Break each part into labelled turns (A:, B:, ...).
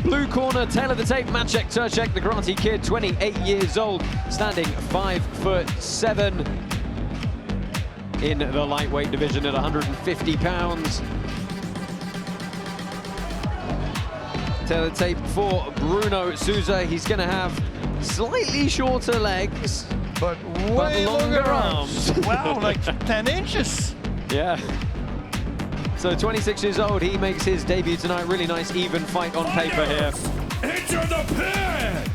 A: Blue corner, tail of the tape, Maciej Tercjak, the Karate Kid, 28 years old, standing 5'7" in the lightweight division at 150 pounds. Tail of the tape for Bruno Souza. He's going to have slightly shorter legs,
B: but way longer arms.
A: Wow,
B: like 10 inches.
A: Yeah. So 26 years old, he makes his debut tonight. Really nice, even fight on paper here.
C: Enter the pit!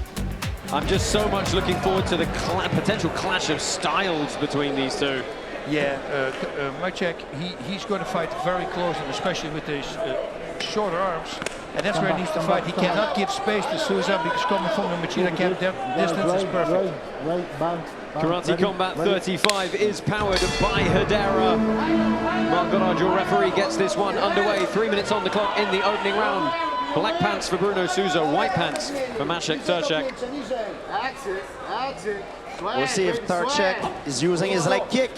A: I'm just so much looking forward to the potential clash of styles between these two.
B: Yeah, Maciej, he's going to fight very close, and especially with his shorter arms. And that's where he needs to fight. He cannot give space to Souza because coming from the Machida camp, distance is perfect.
A: Karate Combat 35 is powered by Hedera. Mark Goddard, your referee, gets this one underway. 3 minutes on the clock in the opening round. Black pants for Bruno Souza, white pants for Maciej Tercjak.
D: We'll see if Tercjak is using his leg kick.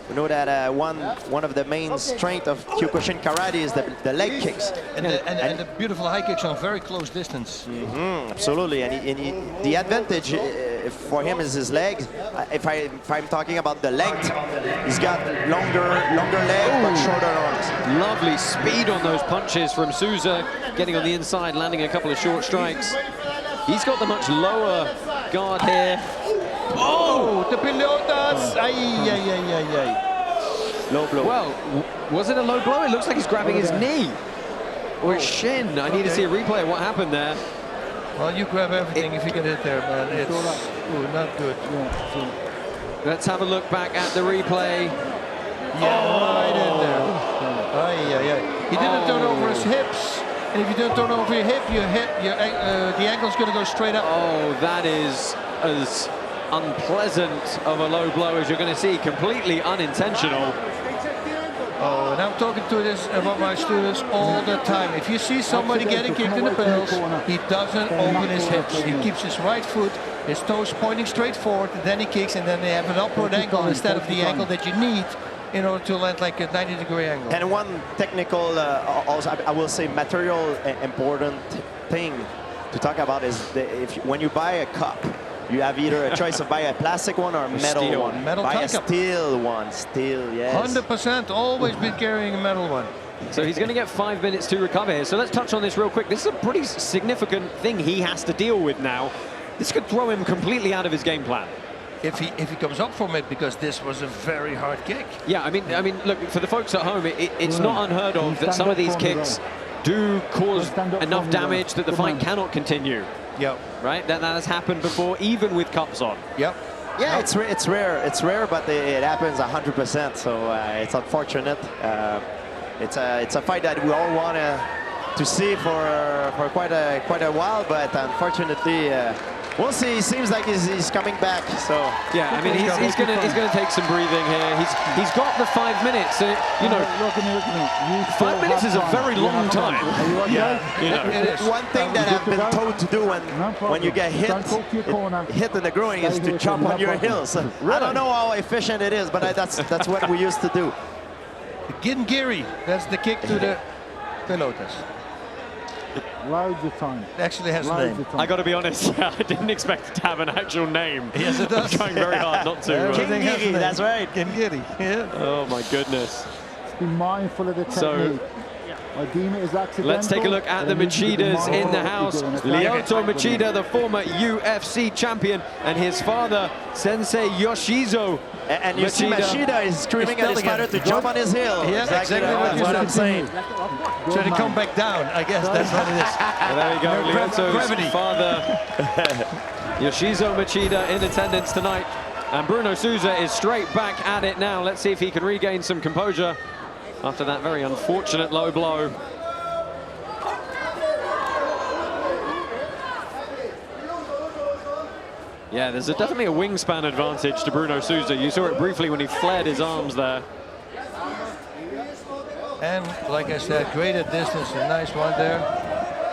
D: We know that one of the main strengths of Kyokushin karate is the leg kicks.
B: And the beautiful high kicks on very close distance.
D: Absolutely, and the advantage for him is his legs. If I'm talking about the length, he's got longer leg but shorter arms.
A: Lovely speed on those punches from Souza, getting on the inside, landing a couple of short strikes. He's got the much lower guard here.
B: Oh, the pelotas!
D: Low blow.
A: Well, was it a low blow? It looks like he's grabbing his knee or his shin. I need to see a replay of what happened there.
B: Well, you grab everything if you get hit there, man. It's not good.
A: Let's have a look back at the replay.
B: Right in there. He didn't turn over his hips. And if you don't turn over your hip, the ankle's going to go straight up.
A: Oh, that is as unpleasant of a low blow as you're going to see. Completely unintentional.
B: Oh, and I'm talking to this about my students all the time. If you see somebody getting kicked in the pelvis, he doesn't open his hips. He keeps his right foot, his toes pointing straight forward, and then he kicks, and then they have an upward angle instead of the angle that you need in order to land like a 90-degree angle.
D: And one technical, also I will say material important thing to talk about is when you buy a cup, you have either a choice of buy a plastic one or a metal one. Buy a steel one. Steel, yes.
B: 100%, always been carrying a metal one.
A: So he's going to get 5 minutes to recover here. So let's touch on this real quick. This is a pretty significant thing he has to deal with now. This could throw him completely out of his game plan.
B: If he comes up from it, because this was a very hard kick.
A: Yeah, I mean, look, for the folks at home, it's not unheard of that some of these kicks do cause enough damage that the fight cannot continue.
B: Yep.
A: Right? That has happened before, even with cups on.
B: Yep.
D: Yeah, it's rare. It's rare, but it happens 100%. So it's unfortunate. It's a fight that we all want to see for quite a while, but unfortunately, we'll see. He seems like he's coming back. So
A: yeah, I mean, he's gonna take some breathing here. He's got the 5 minutes. You know, 5 minutes is a very long time.
D: Yeah, you know, one thing that I've been told to do when you get hit in the groin is to jump on your heels. Really? I don't know how efficient it is, but that's what we used to do.
B: Gingiri, that's the kick to the pelotas.
E: Loads of time.
B: It actually has a name.
A: I got to be honest, I didn't expect it to have an actual name.
B: Yes, it does.
A: I'm trying very hard not to.
D: Gingiri, that's right.
B: Gingiri, yeah.
A: Oh my goodness.
E: Be mindful of the technique. I deem it as accidental.
A: Let's take a look at the Machidas in the house. Lyoto Machida, the former UFC champion, and his father, Sensei Yoshizo.
D: And you see Machida is screaming at his fighter to jump on his heel.
B: Yeah, exactly
D: what I'm saying.
B: So to come back down, I guess that's what it is.
A: Well, there we go, Lyoto's father, Yoshizo Machida, in attendance tonight. And Bruno Souza is straight back at it now. Let's see if he can regain some composure after that very unfortunate low blow. Yeah, there's definitely a wingspan advantage to Bruno Souza. You saw it briefly when he flared his arms there.
B: And like I said, great at distance, a nice one there.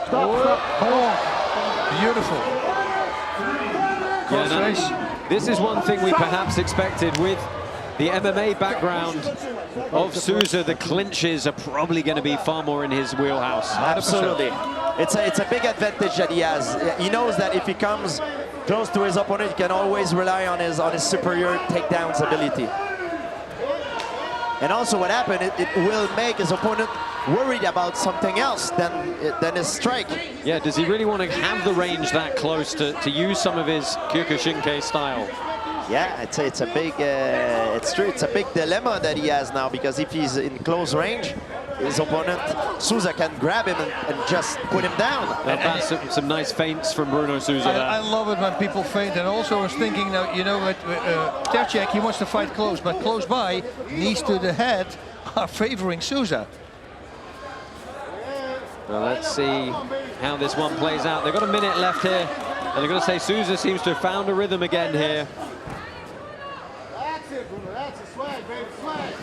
E: Stop.
B: Beautiful.
A: Yeah, this is one thing we perhaps expected with the MMA background of Souza. The clinches are probably going to be far more in his wheelhouse.
D: Absolutely. it's a big advantage that he has. He knows that if he comes close to his opponent, he can always rely on his superior takedowns ability. And also what happened, it will make his opponent worried about something else than his strike.
A: Yeah, does he really want to have the range that close to use some of his Kyokushinkai style?
D: Yeah, I'd say it's a big, it's true, it's a big dilemma that he has now, because if he's in close range, his opponent, Souza, can grab him and just put him down.
A: That's some nice feints from Bruno Souza there.
B: I love it when people feint, and also I was thinking now, you know what, Tercjak, he wants to fight close, but close by, knees to the head are favoring Souza.
A: Well, let's see how this one plays out. They've got a minute left here, and they're going to say Souza seems to have found a rhythm again here.
E: That's it, Bruno. That's a swag, baby, swag.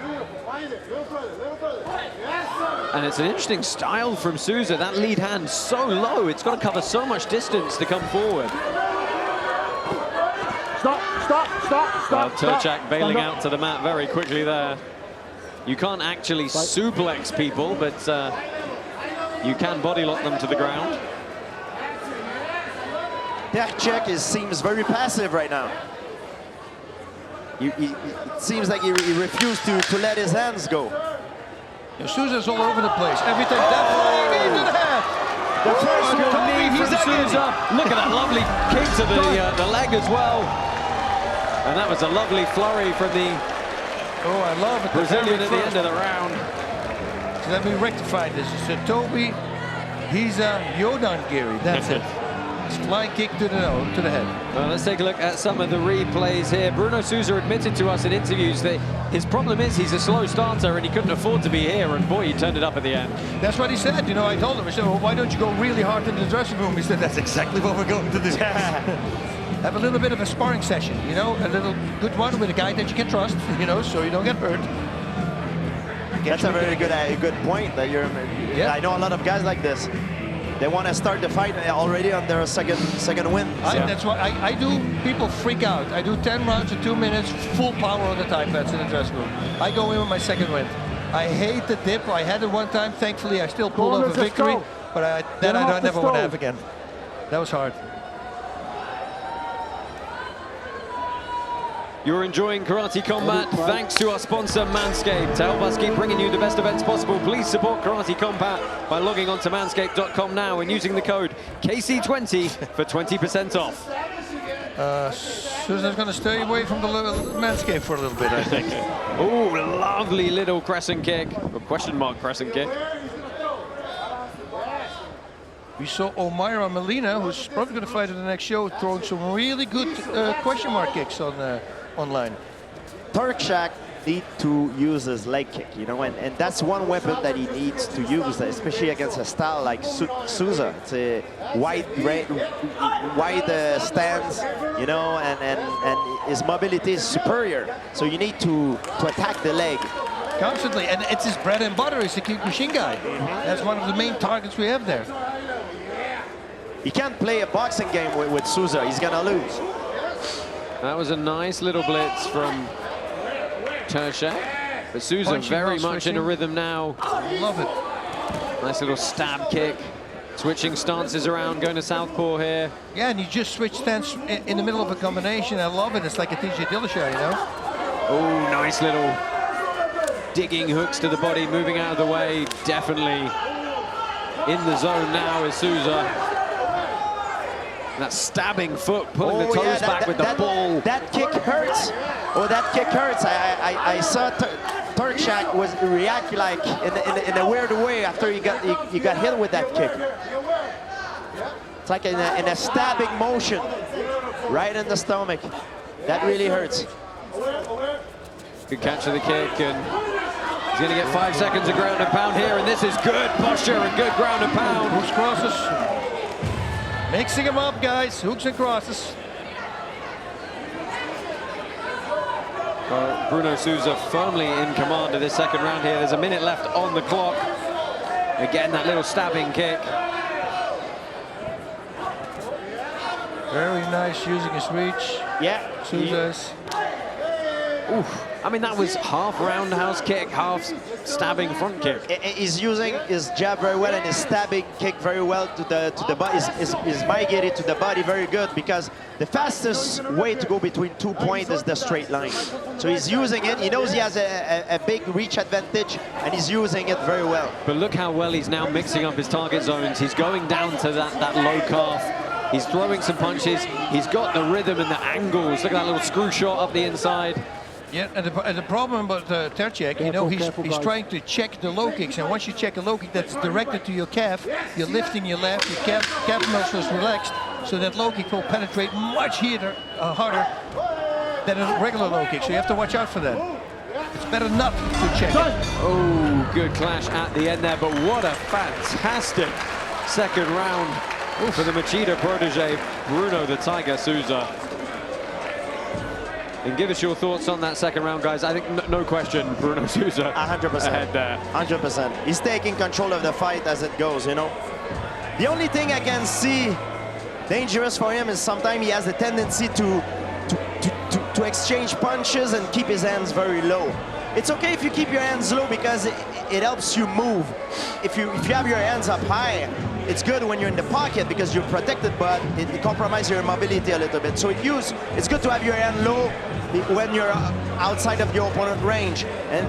E: Beautiful. Find it. Little brother, little brother. Yes, sir.
A: And it's an interesting style from Souza. That lead hand so low, it's got to cover so much distance to come forward.
E: Stop, stop, stop,
A: Well,
E: stop.
A: Tercjak bailing out to the mat very quickly there. You can't actually suplex people, but you can body lock them to the ground.
D: Tercjak seems very passive right now. It seems like he refused to let his hands go.
B: Souza's all over the place. Every time that into the head.
D: The first
A: Good
D: one,
A: knee from Souza. Look at that lovely kick to the leg as well. And that was a lovely flurry from the
B: Oh, I love it.
A: Brazilian at the end of the round.
B: So let me rectify this. So Toby, he's a Yodan Giri. That's it. Flying kick to the head.
A: Well, let's take a look at some of the replays here. Bruno Souza admitted to us in interviews that his problem is he's a slow starter and he couldn't afford to be here, and boy, he turned it up at the end.
B: That's what he said. You know, I told him, I said, well, why don't you go really hard in the dressing room? He said, that's exactly what we're going to do. Have a little bit of a sparring session, you know, a little good one with a guy that you can trust, you know, so you don't get hurt.
D: That's a very good point. That you're.
B: Yeah.
D: I know a lot of guys like this. They want to start the fight already on their second win.
B: That's why I do. People freak out. I do 10 rounds in 2 minutes, full power on the time pads in the dressing room. I go in with my second win. I hate the dip. I had it one time. Thankfully, I still pulled off a victory, but I never want to have again. That was hard.
A: You're enjoying Karate Combat thanks to our sponsor Manscaped. To help us keep bringing you the best events possible, please support Karate Combat by logging on to manscaped.com now and using the code KC20 for 20% off.
B: Souza's going to stay away from the Manscaped for a little bit, I think.
A: Oh, lovely little crescent kick, or question mark crescent kick.
B: We saw Omaira Molina, who's probably going to fight in the next show, throwing some really good question mark kicks on online.
D: Tercjak needs to use his leg kick, you know, and that's one weapon that he needs to use, especially against a style like Souza. It's a wide stance, you know, and his mobility is superior. So you need to attack the leg.
B: Constantly, and it's his bread and butter, he's a Kyokushinkai. That's one of the main targets we have there.
D: He can't play a boxing game with Souza, he's gonna lose.
A: That was a nice little blitz from Tercjak, but Souza very much in a rhythm now.
B: Love it.
A: Nice little stab kick, switching stances around, going to southpaw here.
B: Yeah, and you just switch stance in the middle of a combination. I love it. It's like a TJ Dillashaw, you know?
A: Oh, nice little digging hooks to the body, moving out of the way. Definitely in the zone now is Souza. That stabbing foot, pulling the toes back with the ball.
D: That kick hurts. Oh, that kick hurts. I saw Tercjak was react like in a weird way after you got hit with that kick. It's like in a stabbing motion, right in the stomach. That really hurts.
A: Good catch of the kick, and he's going to get 5 seconds of ground and pound here, and this is good posture and good ground and pound.
B: Hooks, crosses. Mixing them up, guys. Hooks and crosses.
A: Well, Bruno Souza firmly in command of this second round here. There's a minute left on the clock. Again, that little stabbing kick.
B: Very nice using his reach.
D: Yeah.
B: Souza's.
A: Oof. I mean, that was half roundhouse kick, half stabbing front kick.
D: He's using his jab very well and his stabbing kick very well to the body. Is migrated to the body very good, because the fastest way to go between 2 points is the straight line. So he's using it. He knows he has a big reach advantage, and he's using it very well.
A: But look how well he's now mixing up his target zones. He's going down to that low calf. He's throwing some punches. He's got the rhythm and the angles. Look at that little screw shot up the inside.
B: Yeah, and the problem about Tercjak, you know, he's trying to check the low kicks, and once you check a low kick that's directed to your calf, you're lifting your left, your calf muscle is relaxed, so that low kick will penetrate much harder than a regular low kick. So you have to watch out for that. It's better not to check it.
A: Oh, good clash at the end there, but what a fantastic second round for the Machida protege, Bruno the Tiger Souza. And give us your thoughts on that second round, guys. I think no question, Bruno Souza
D: 100%
A: ahead there.
D: 100%. He's taking control of the fight as it goes, you know. The only thing I can see dangerous for him is sometimes he has a tendency to exchange punches and keep his hands very low. It's okay if you keep your hands low because it helps you move. If you have your hands up high, it's good when you're in the pocket because you're protected, but it compromises your mobility a little bit. So it's good to have your hand low when you're outside of your opponent range,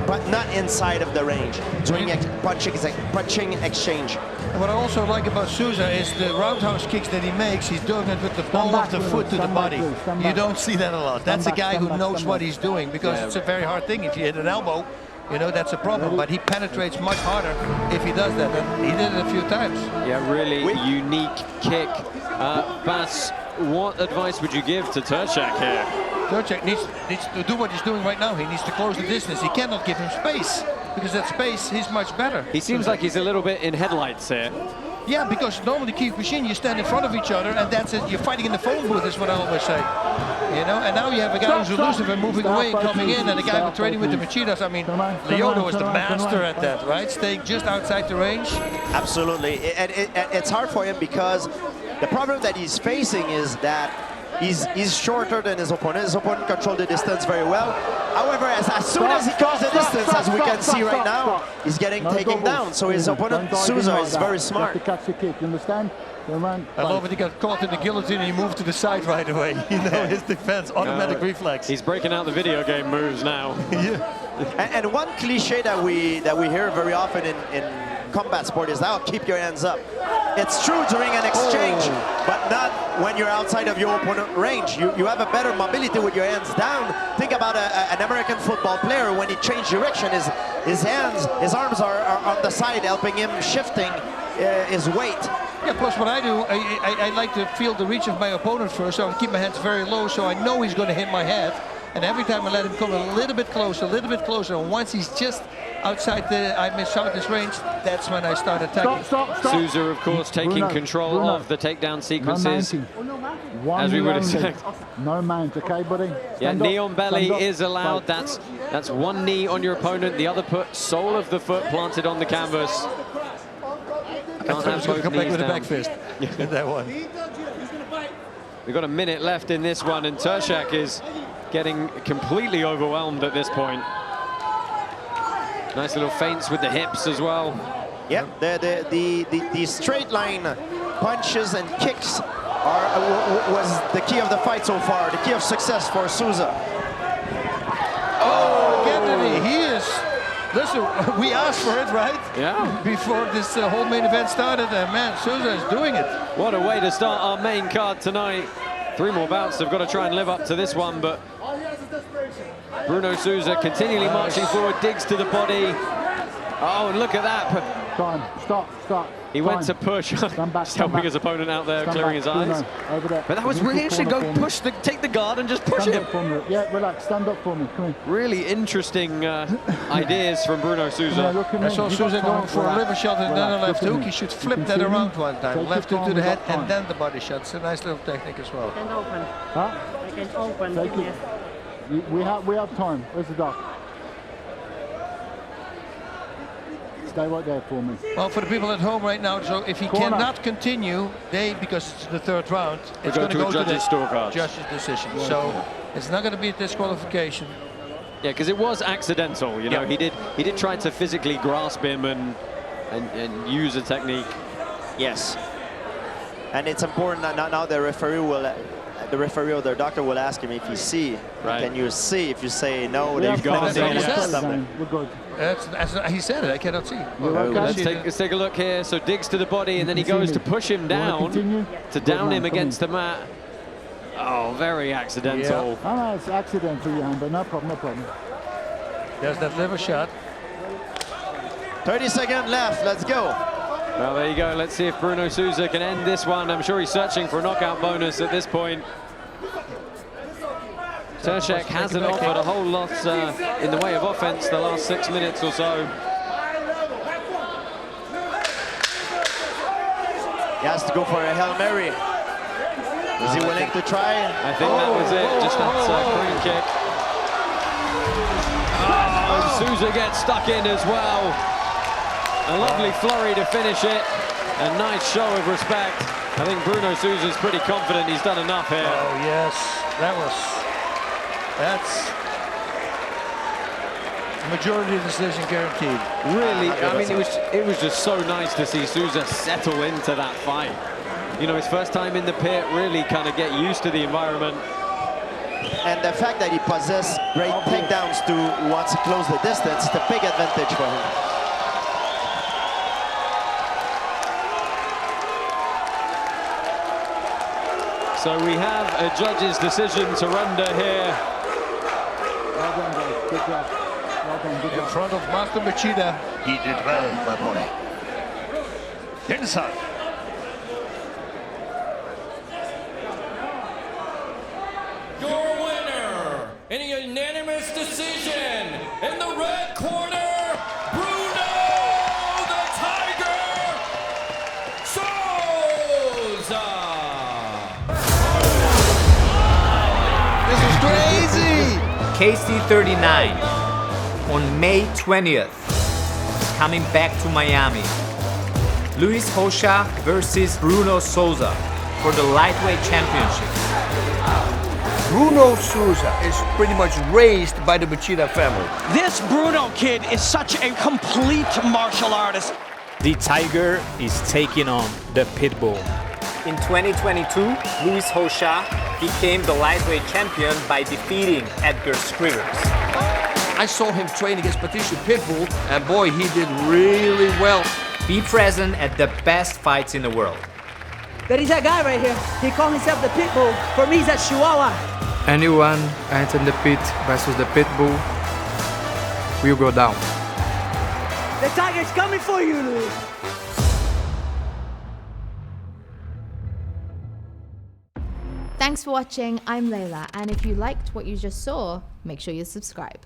D: but not inside of the range during punching exchange.
B: What I also like about Souza is the roundhouse kicks that he makes. He's doing it with the ball of the foot to the body. You don't see that a lot. That's a guy who knows what he's doing, because it's a very hard thing. If you hit an elbow, you know, that's a problem, but he penetrates much harder if he does that, and he did it a few times.
A: Yeah, really unique kick. Bas, what advice would you give to Tercjak here?
B: Tercjak needs to do what he's doing right now. He needs to close the distance. He cannot give him space, because that space, he's much better.
A: He seems like he's a little bit in headlights here.
B: Yeah, because normally Quayhagen, you stand in front of each other, and that's it. You're fighting in the phone booth, is what I always say. You know, and now you have a guy who's elusive and moving away and coming in, and a guy who's training with the Machidas. I mean, Lyoto is the master at that, right? Staying just outside the range.
D: Absolutely, and it's hard for him because the problem that he's facing is that he's shorter than his opponent. His opponent controls the distance very well. However, as soon as he covers the distance, as we can see right now, he's getting taken down. So his opponent, Souza, is very smart.
B: I love it. He got caught in the guillotine and he moved to the side right away. You know, his defense, automatic reflex.
A: He's breaking out the video game moves now.
D: Yeah. And one cliche that we hear very often in combat sport is, "Oh, keep your hands up." It's true during an exchange, but not when you're outside of your opponent range. You have a better mobility with your hands down. Think about an American football player. When he changes direction, his arms are on the side, helping him shifting his weight.
B: Yeah, plus what I do, I like to feel the reach of my opponent first, so I keep my hands very low, so I know he's going to hit my head. And every time I let him come a little bit closer, and once he's just outside this range, that's when I start attacking.
A: Souza, of course, taking control of the takedown sequences, as we would expect.
E: No mount, okay, buddy?
A: Yeah, knee on belly is allowed. That's one knee on your opponent, the other sole of the foot planted on the canvas. Can't have both
B: come back
A: knees
B: with a
A: down.
B: back fist. Get that one.
A: We've got a minute left in this one, and Tercjak is getting completely overwhelmed at this point. Nice little feints with the hips as well.
D: Yeah, the straight line punches and kicks was the key of the fight so far, the key of success for Souza.
B: Oh, Anthony, he is. Listen, we asked for it, right?
A: Yeah.
B: Before this whole main event started, and man, Souza is doing it.
A: What a way to start our main card tonight. 3 more bouts. They've got to try and live up to this one, but Bruno Souza continually marching forward, digs to the body. Oh, and look at that.
E: Time. Stop.
A: He went to push, just helping his opponent out there, clearing his eyes.
E: Over there.
A: But that was really interesting. Go take the guard and just push him.
E: Yeah, relax. Stand up for me. Come here.
A: Really interesting ideas from Bruno Souza.
B: I saw Souza going for a liver shot and then a left hook. He should flip that around one time. Left hook to the head and then the body shot. It's a nice little technique as well.
F: I can open.
E: Huh?
F: I can open.
E: Take it.
F: Yes.
E: We have time. Where's the doc? Stay right there for me.
B: Well, for the people at home right now, so if he cannot continue, because it's the 3rd round, it's going to go to the
A: scorecard.
B: judge's decision. So it's not going to be a disqualification.
A: Yeah, because it was accidental. You know, he did try to physically grasp him and use a technique.
D: Yes. And it's important that now the referee or the doctor will ask him if he see.
A: Right.
D: Can you see? If you say no,
F: We
D: then
F: have
D: you're
B: got
F: time.
B: it.
D: gonna stop him.
F: We're good.
B: He said it. I cannot see.
A: Let's take a look here. So digs to the body, and then he goes to push him down, to down him against the mat. Oh, very accidental.
F: Ah, it's accidental, Jan, but no problem, no problem.
B: There's that liver shot.
D: 30 seconds left. Let's go.
A: Well, there you go. Let's see if Bruno Souza can end this one. I'm sure he's searching for a knockout bonus at this point. Tercjak hasn't offered a whole lot in the way of offense the last 6 minutes or so.
D: He has to go for a Hail Mary. Is he willing to try?
A: I think that was it. Just that crane kick. Oh, Souza gets stuck in as well. A lovely flurry to finish it. A nice show of respect. I think Bruno Souza's pretty confident he's done enough here.
B: Oh, yes. That's majority decision guaranteed.
A: Really, I mean, it was just so nice to see Souza settle into that fight. You know, his first time in the pit, really kind of get used to the environment.
D: And the fact that he possesses great takedowns to once he close the distance, it's a big advantage for him.
A: So we have a judge's decision to render here.
F: Well done, guys. Good job. Well done, good
B: In
F: job.
B: front of Master Machida.
C: He did well, my boy. Inside.
G: Your winner in a unanimous decision in the red corner, Bruno the Tiger Souza.
B: This is crazy!
H: KC39 on May 20th is coming back to Miami. Luiz Rocha versus Bruno Souza for the lightweight championship.
I: Bruno Souza is pretty much raised by the Machida family.
J: This Bruno kid is such a complete martial artist.
K: The Tiger is taking on the Pitbull.
H: In 2022, Luiz Rocha became the lightweight champion by defeating Edgar Scrivers.
I: I saw him train against Patricio Pitbull, and boy, he did really well.
H: Be present at the best fights in the world.
J: There is a guy right here. He calls himself the Pitbull. For me, he's a Chihuahua.
L: Anyone entering the pit versus the Pitbull will go down.
J: The Tiger's coming for you, Luis.
M: Thanks for watching. I'm Layla, and if you liked what you just saw, make sure you subscribe.